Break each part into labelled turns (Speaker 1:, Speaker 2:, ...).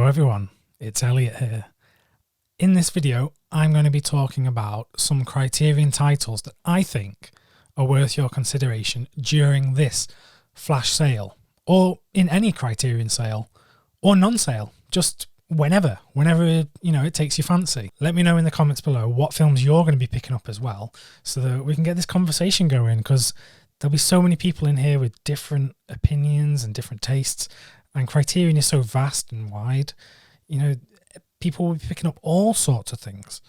Speaker 1: Hello everyone, it's Elliot here. In this video, I'm going to be talking about some Criterion titles that I think are worth your consideration during this flash sale, or in any Criterion sale, or non-sale, just whenever it takes your fancy. Let me know in the comments below what films you're going to be picking up as well, so that we can get this conversation going, because there'll be so many people in here with different opinions and different tastes. And Criterion is so vast and wide, people will be picking up all sorts of things.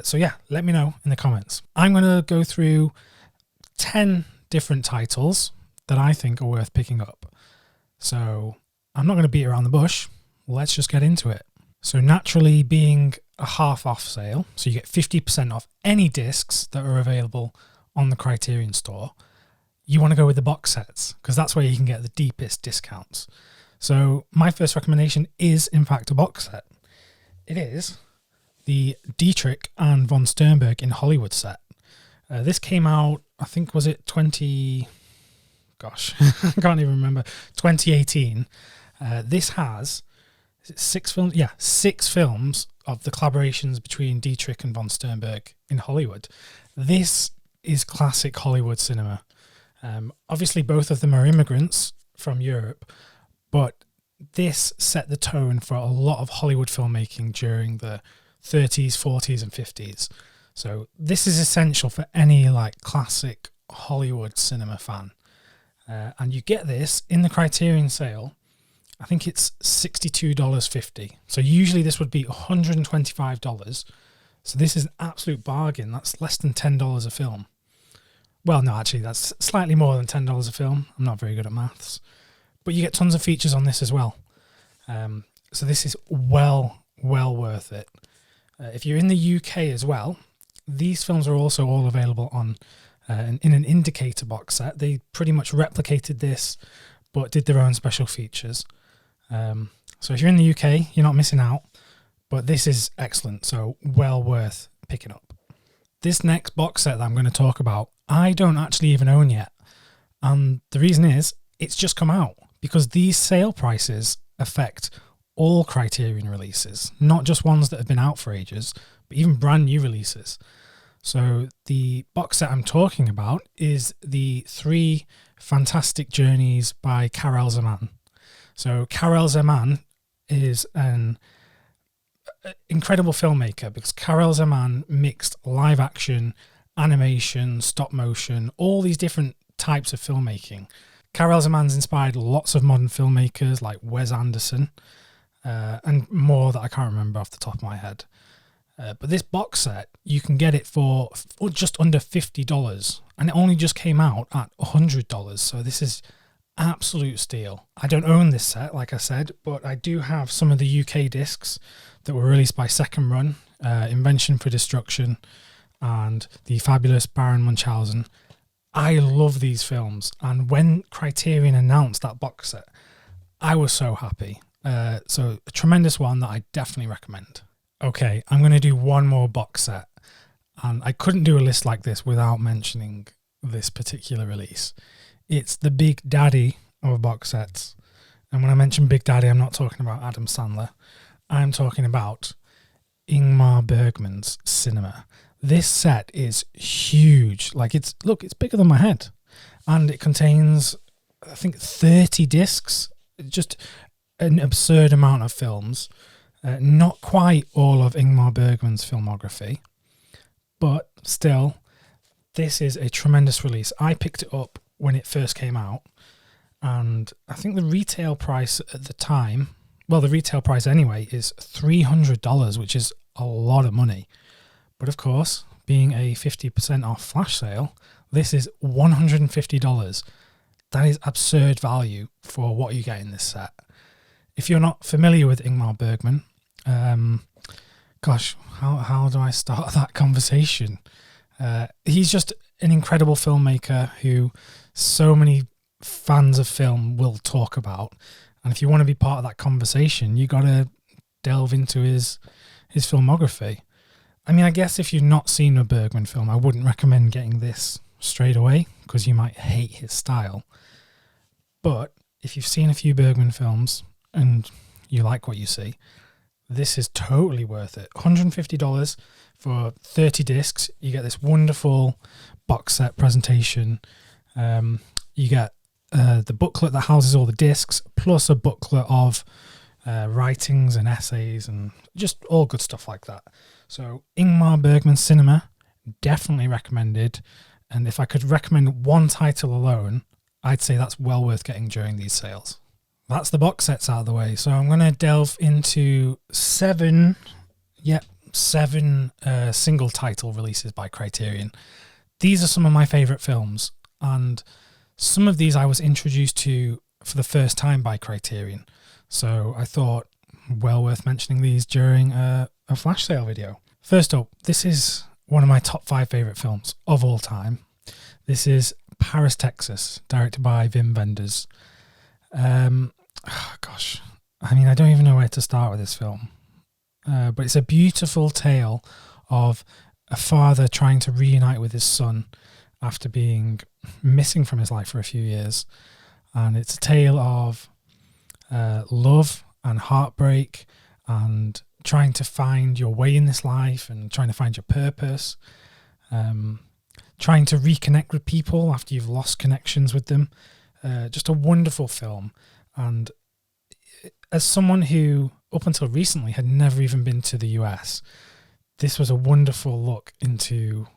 Speaker 1: So yeah, let me know in the comments. I'm going to go through 10 different titles that I think are worth picking up. So I'm not going to beat around the bush. Let's just get into it. So naturally, being a half off sale, so you get 50% off any discs that are available on the Criterion store, you want to go with the box sets, because that's where you can get the deepest discounts. So my first recommendation is in fact a box set. It is the Dietrich and von Sternberg in Hollywood set. This came out, I think, was it 20... Gosh, I can't even remember. 2018. This has 6 films. Yeah, 6 films of the collaborations between Dietrich and von Sternberg in Hollywood. This is classic Hollywood cinema. Obviously, both of them are immigrants from Europe, but this set the tone for a lot of Hollywood filmmaking during the 30s, 40s, and 50s. So this is essential for any classic Hollywood cinema fan. And you get this in the Criterion sale. I think it's $62.50. So usually this would be $125. So this is an absolute bargain. That's less than $10 a film. Well, no, actually, that's slightly more than $10 a film. I'm not very good at maths. But you get tons of features on this as well. So this is well worth it. If you're in the UK as well, these films are also all available on in an indicator box set. They pretty much replicated this, but did their own special features. So if you're in the UK, you're not missing out. But this is excellent, so well worth picking up. This next box set that I'm going to talk about, I don't actually even own yet. And the reason is, it's just come out, because these sale prices affect all Criterion releases, not just ones that have been out for ages, but even brand new releases. So the box set I'm talking about is the 3 Fantastic Journeys by Karel Zeman. So Karel Zeman is an incredible filmmaker, because Karel Zeman mixed live action, animation, stop motion, all these different types of filmmaking. Karel Zeman's inspired lots of modern filmmakers like Wes Anderson and more that I can't remember off the top of my head. But this box set, you can get it for just under $50, and it only just came out at $100. So this is absolute steal. I don't own this set, like I said, but I do have some of the UK discs that were released by Second Run, Invention for Destruction, and the fabulous Baron Munchausen. I love these films, and when Criterion announced that box set, I was so happy. So a tremendous one that I definitely recommend. Okay, I'm going to do one more box set, and I couldn't do a list like this without mentioning this particular release. It's the Big Daddy of box sets, and when I mention Big Daddy, I'm not talking about Adam Sandler. I'm talking about Ingmar Bergman's cinema. This set is huge. It's bigger than my head, and it contains, I think, 30 discs. Just an absurd amount of films. Not quite all of Ingmar Bergman's filmography, but still, this is a tremendous release. I picked it up when it first came out, and I think the retail price at the time, well, the retail price anyway, is $300, which is a lot of money. But of course, being a 50% off flash sale, this is $150. That is absurd value for what you get in this set. If you're not familiar with Ingmar Bergman, gosh, how do I start that conversation? He's just an incredible filmmaker who so many fans of film will talk about. And if you want to be part of that conversation, you got to delve into his filmography. I mean, I guess if you've not seen a Bergman film, I wouldn't recommend getting this straight away, because you might hate his style. But if you've seen a few Bergman films and you like what you see, this is totally worth it. $150 for 30 discs. You get this wonderful box set presentation. You get the booklet that houses all the discs, plus a booklet of writings and essays and just all good stuff like that. So Ingmar Bergman's Cinema, definitely recommended. And if I could recommend one title alone, I'd say that's well worth getting during these sales. That's the box sets out of the way. So I'm going to delve into seven single title releases by Criterion. These are some of my favourite films, and some of these I was introduced to for the first time by Criterion. So I thought, well worth mentioning these during a flash sale video. First up, this is one of my top 5 favourite films of all time. This is Paris, Texas, directed by Wim Wenders. Gosh, I mean, I don't even know where to start with this film. But it's a beautiful tale of a father trying to reunite with his son after being missing from his life for a few years. And it's a tale of love and heartbreak and trying to find your way in this life and trying to find your purpose, trying to reconnect with people after you've lost connections with them. Just a wonderful film. And as someone who, up until recently, had never even been to the US, this was a wonderful look into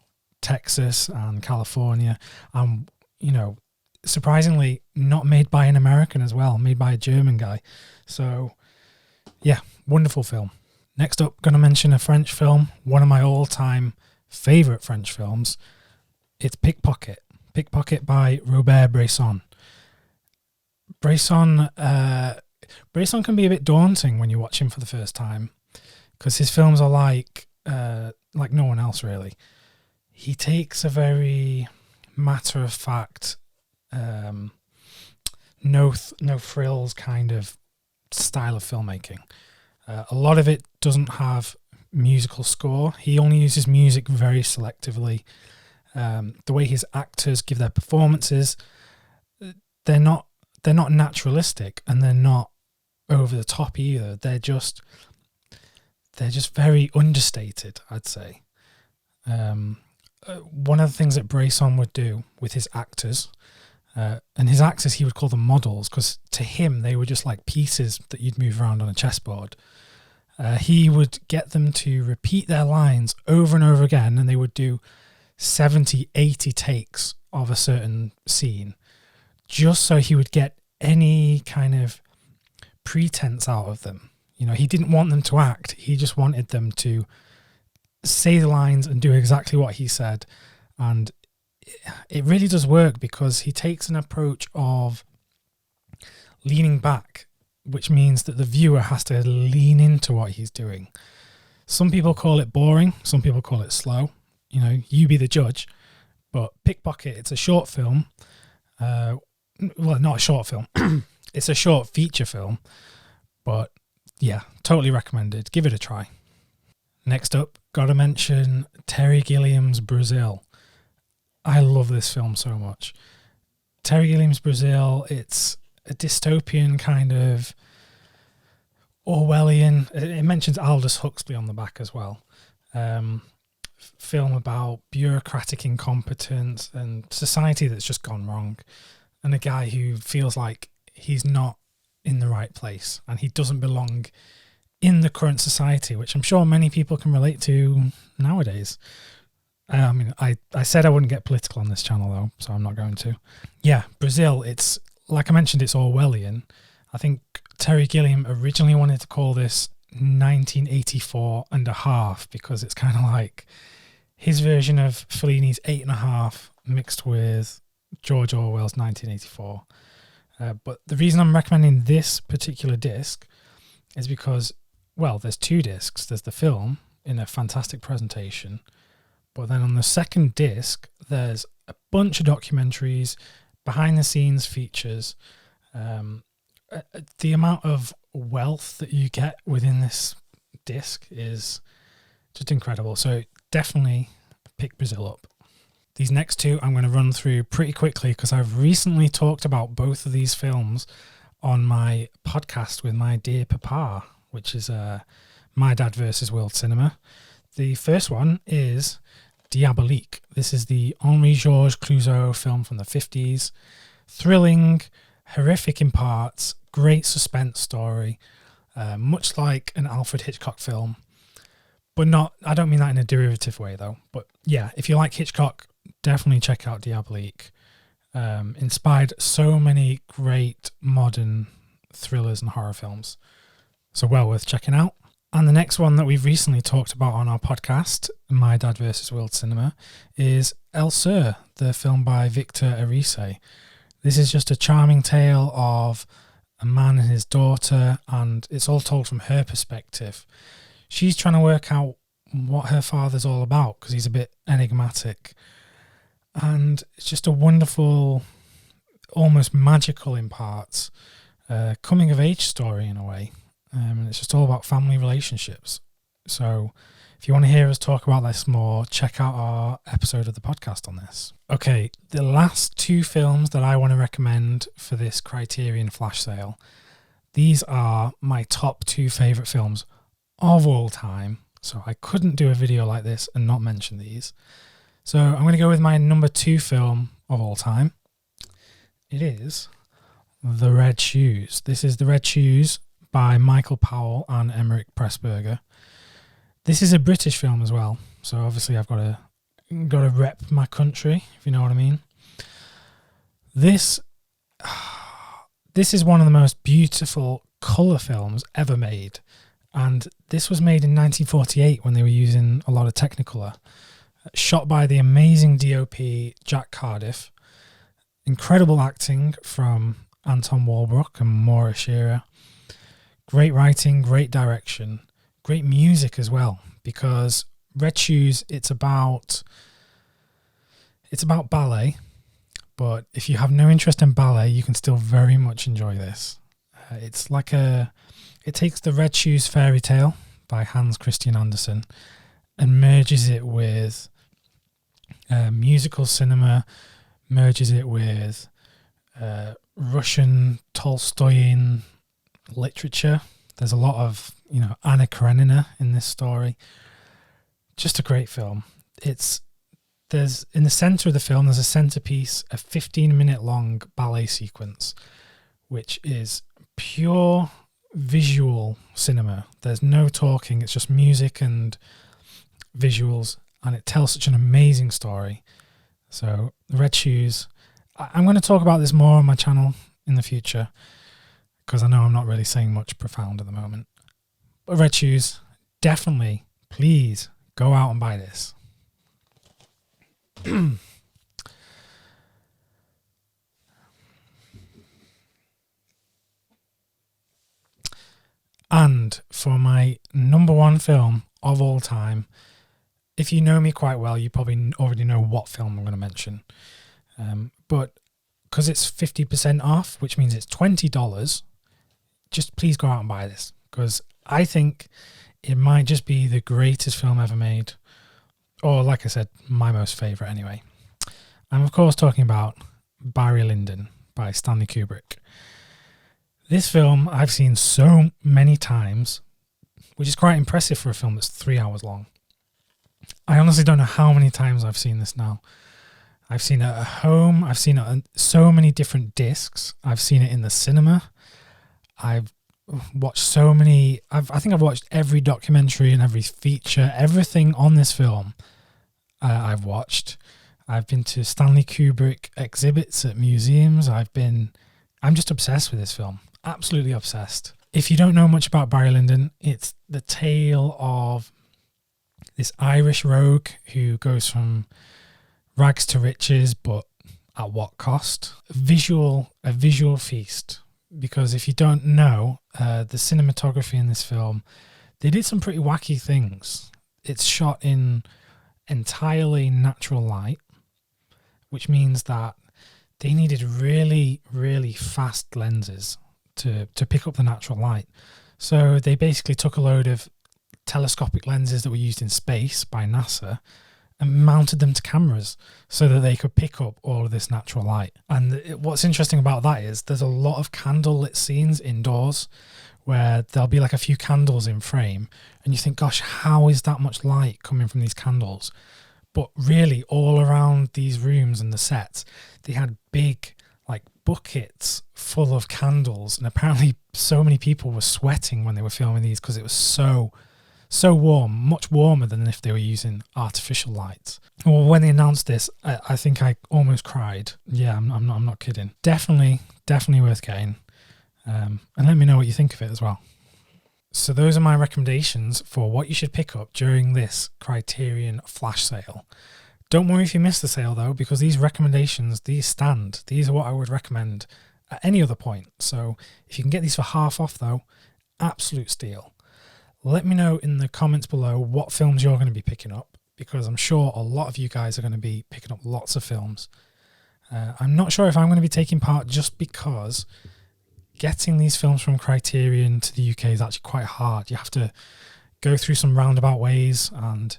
Speaker 1: Texas and California. And, you know, surprisingly, not made by an American as well, made by a German guy. So, yeah, wonderful film. Next up, going to mention a French film, one of my all-time favourite French films. It's Pickpocket. Pickpocket by Robert Bresson. Bresson can be a bit daunting when you watch him for the first time, because his films are like no one else really. He takes a very matter-of-fact, no frills kind of style of filmmaking. A lot of it doesn't have musical score. He only uses music very selectively. The way his actors give their performances, they're not naturalistic, and they're not over the top either. They're just very understated, I'd say. One of the things that Bresson would do with his actors, and his actors, he would call them models, because to him they were just like pieces that you'd move around on a chessboard. He would get them to repeat their lines over and over again, and they would do 70, 80 takes of a certain scene, just so he would get any kind of pretense out of them. You know, he didn't want them to act. He just wanted them to say the lines and do exactly what he said. And it really does work, because he takes an approach of leaning back, which means that the viewer has to lean into what he's doing. Some people call it boring. Some people call it slow. You know, you be the judge. But Pickpocket, it's a short film. Well, not a short film. It's a short feature film. But yeah, totally recommended. Give it a try. Next up, gotta mention Terry Gilliam's Brazil. I love this film so much. Terry Gilliam's Brazil, it's a dystopian kind of Orwellian. It mentions Aldous Huxley on the back as well. Film about bureaucratic incompetence and society that's just gone wrong, and a guy who feels like he's not in the right place and he doesn't belong in the current society, which I'm sure many people can relate to nowadays. I mean, I said I wouldn't get political on this channel though, so I'm not going to. Yeah, Brazil, it's, like I mentioned, it's Orwellian. I think Terry Gilliam originally wanted to call this 1984 and a half, because it's kind of like his version of Fellini's 8.5 mixed with George Orwell's 1984. But the reason I'm recommending this particular disc is because, well, there's 2 discs. There's the film in a fantastic presentation, but then on the second disc, there's a bunch of documentaries, behind the scenes features. The amount of wealth that you get within this disc is just incredible. So definitely pick Brazil up. These next 2 I'm going to run through pretty quickly, because I've recently talked about both of these films on my podcast with my dear papa, which is My Dad versus World Cinema. The first one is Diabolique. This is the Henri-Georges Clouzot film from the 50s. Thrilling, horrific in parts, great suspense story, much like an Alfred Hitchcock film. But not, I don't mean that in a derivative way though. But yeah, if you like Hitchcock, definitely check out Diabolique. Inspired so many great modern thrillers and horror films. So well worth checking out. And the next one that we've recently talked about on our podcast, My Dad vs. World Cinema, is El Sur, the film by Victor Arise. This is just a charming tale of a man and his daughter, and it's all told from her perspective. She's trying to work out what her father's all about because he's a bit enigmatic. And it's just a wonderful, almost magical in parts, coming of age story in a way. And it's just all about family relationships. So if you want to hear us talk about this more, check out our episode of the podcast on this. Okay, the last two films that I want to recommend for this Criterion flash sale, these are my top two favourite films of all time. So I couldn't do a video like this and not mention these. So I'm going to go with my number 2 film of all time. It is The Red Shoes. This is The Red Shoes by Michael Powell and Emmerich Pressburger. This is a British film as well, so obviously I've got to rep my country, if you know what I mean. This is one of the most beautiful colour films ever made, and this was made in 1948 when they were using a lot of Technicolor. Shot by the amazing DOP Jack Cardiff. Incredible acting from Anton Walbrook and Maura Shearer. Great writing, great direction, great music as well, because Red Shoes, it's about ballet, but if you have no interest in ballet, you can still very much enjoy this. It takes the Red Shoes fairy tale by Hans Christian Andersen and merges it with musical cinema, merges it with Russian Tolstoyan literature. There's a lot of, Anna Karenina in this story. Just a great film. There's in the center of the film, there's a centerpiece, a 15-minute long ballet sequence, which is pure visual cinema. There's no talking, it's just music and visuals, and it tells such an amazing story. So The Red Shoes, I'm going to talk about this more on my channel in the future, because I know I'm not really saying much profound at the moment. But Red Shoes, definitely, please go out and buy this. And for my number 1 film of all time, if you know me quite well, you probably already know what film I'm going to mention. But because it's 50% off, which means it's $20, just please go out and buy this, because I think it might just be the greatest film ever made, or like I said, my most favourite anyway. I'm of course talking about Barry Lyndon by Stanley Kubrick. This film I've seen so many times, which is quite impressive for a film that's 3 hours long. I honestly don't know how many times I've seen this now. I've seen it at home, I've seen it on so many different discs, I've seen it in the cinema, I've watched so many, I think I've watched every documentary and every feature, everything on this film I've watched. I've been to Stanley Kubrick exhibits at museums. I'm just obsessed with this film, absolutely obsessed. If you don't know much about Barry Lyndon, it's the tale of this Irish rogue who goes from rags to riches, but at what cost? A visual feast. Because if you don't know, the cinematography in this film, they did some pretty wacky things. It's shot in entirely natural light, which means that they needed really, really fast lenses to pick up the natural light. So they basically took a load of telescopic lenses that were used in space by NASA and mounted them to cameras so that they could pick up all of this natural light. And what's interesting about that is there's a lot of candlelit scenes indoors where there'll be like a few candles in frame and you think, gosh, how is that much light coming from these candles? But really all around these rooms and the sets, they had big like buckets full of candles, and apparently so many people were sweating when they were filming these because it was so warm, much warmer than if they were using artificial lights. Well, when they announced this, I think I almost cried. Yeah, I'm not kidding. Definitely worth getting. And let me know what you think of it as well. So those are my recommendations for what you should pick up during this Criterion flash sale. Don't worry if you miss the sale though, because these recommendations, these stand. These are what I would recommend at any other point. So if you can get these for half off though, absolute steal. Let me know in the comments below what films you're going to be picking up, because I'm sure a lot of you guys are going to be picking up lots of films. I'm not sure if I'm going to be taking part just because getting these films from Criterion to the UK is actually quite hard. You have to go through some roundabout ways and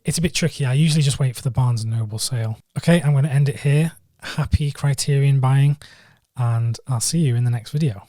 Speaker 1: it's a bit tricky. I usually just wait for the Barnes & Noble sale. Okay, I'm going to end it here. Happy Criterion buying, and I'll see you in the next video.